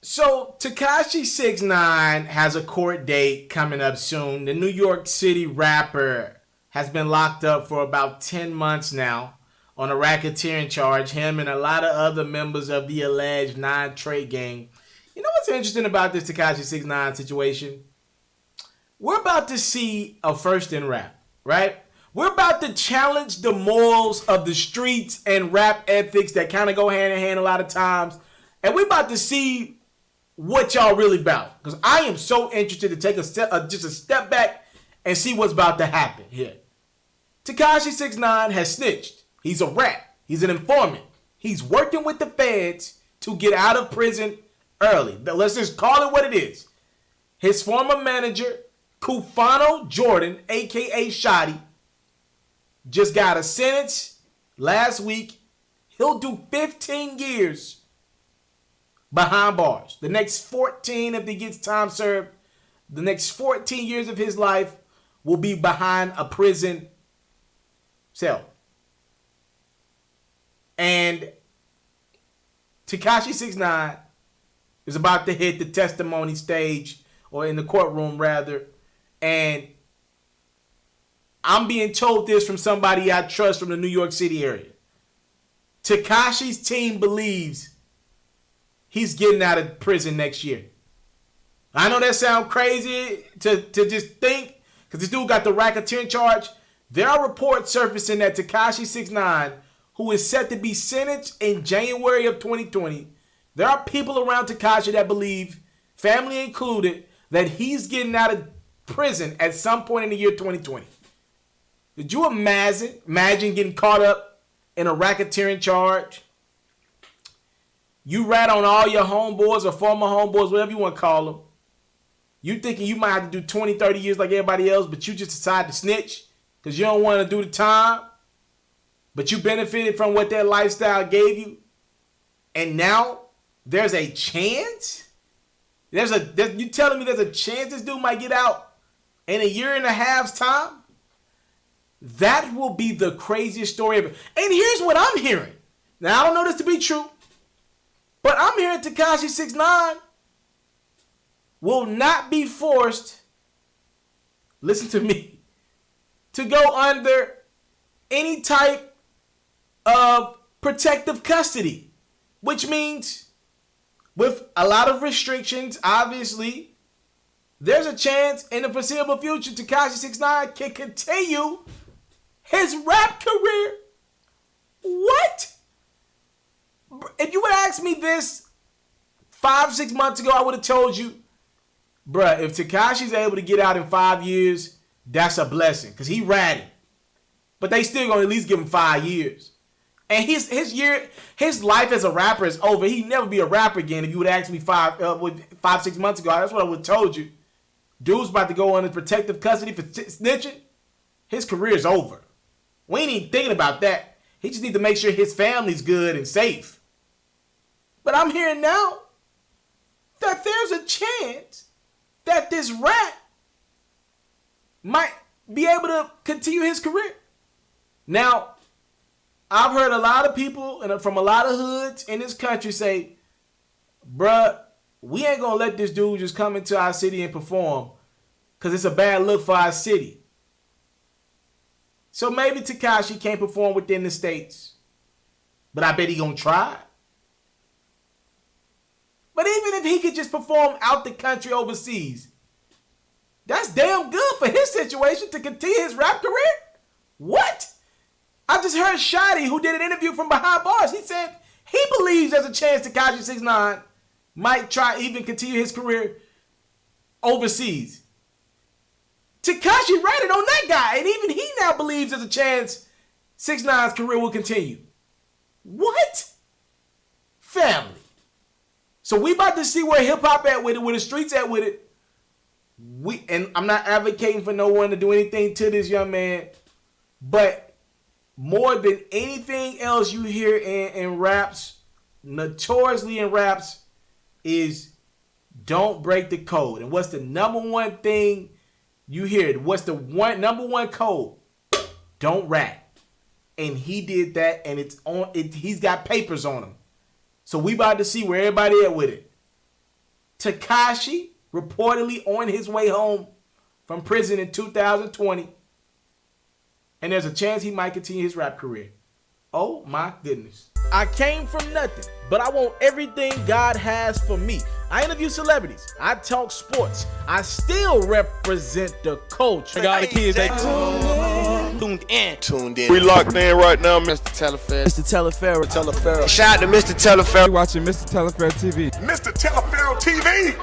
So Tekashi 6ix9ine has a court date coming up soon. The New York City rapper has been locked up for about 10 months now on a racketeering charge. Him and a lot of other members of the alleged Nine Trey gang. You know what's interesting about this Tekashi 6ix9ine situation? We're about to see a first in rap, right? We're about to challenge the morals of the streets and rap ethics that kind of go hand in hand a lot of times. And we're about to see what y'all really about. Because I am so interested to take just a step back and see what's about to happen here. Tekashi 6ix9ine has snitched. He's a rat. He's an informant. He's working with the feds to get out of prison early. Let's just call it what it is. His former manager, Kufano Jordan, a.k.a. Shotty, just got a sentence last week. He'll do 15 years behind bars. The next 14, if he gets time served, the next 14 years of his life will be behind a prison cell. And Tekashi 6ix9ine is about to hit the testimony stage, or in the courtroom rather, and I'm being told this from somebody I trust from the New York City area. Tekashi's team believes he's getting out of prison next year. I know that sounds crazy to just think, because this dude got the racketeering charge. There are reports surfacing that Tekashi 6ix9ine, who is set to be sentenced in January of 2020, there are people around Tekashi that believe, family included, that he's getting out of prison at some point in the year 2020. Did you imagine getting caught up in a racketeering charge? You rat on all your homeboys or former homeboys, whatever you want to call them. You thinking you might have to do 20, 30 years like everybody else, but you just decide to snitch because you don't want to do the time. But you benefited from what that lifestyle gave you. And now there's a chance? You telling me there's a chance this dude might get out in a year and a half's time? That will be the craziest story ever. And here's what I'm hearing. Now, I don't know this to be true, but I'm hearing Tekashi 6ix9ine will not be forced, listen to me, to go under any type of protective custody, which means with a lot of restrictions, obviously, there's a chance in the foreseeable future Tekashi 6ix9ine can continue his rap career. What? If you would ask me this 5-6 months ago, I would have told you, bruh, if Tekashi's able to get out in 5 years, that's a blessing, because he ratted. But they still gonna at least give him 5 years. And his life as a rapper is over. He'd never be a rapper again. If you would ask me 5-6 months ago, that's what I would have told you. Dude's about to go under protective custody for snitching. His career is over. We ain't even thinking about that. He just need to make sure his family's good and safe. But I'm hearing now that there's a chance that this rat might be able to continue his career. Now, I've heard a lot of people from a lot of hoods in this country say, bruh, we ain't gonna let this dude just come into our city and perform because it's a bad look for our city. So maybe Tekashi can't perform within the states, but I bet he gonna try. But even if he could just perform out the country overseas, that's damn good for his situation to continue his rap career. What? I just heard Shotty, who did an interview from behind bars. He said he believes there's a chance Tekashi 6ix9ine might try even continue his career overseas. Tekashi ratted on that guy, and even he now believes there's a chance 6ix9ine's career will continue. What? Family. So we about to see where hip-hop at with it, where the streets at with it. And I'm not advocating for no one to do anything to this young man, but more than anything else you hear in raps, notoriously in raps, is don't break the code. And what's the number one thing you hear? What's the number one code? Don't rat. And he did that, and he's got papers on him. So we about to see where everybody at with it. Tekashi reportedly on his way home from prison in 2020. And there's a chance he might continue his rap career. Oh my goodness. I came from nothing, but I want everything God has for me. I interview celebrities. I talk sports. I still represent the culture. I got the kids, they tuned in. We locked in right now, Mr. Taliaferro. Mr. Taliaferro. Shout out to Mr. Taliaferro. You're watching Mr. Taliaferro TV. Mr. Taliaferro TV.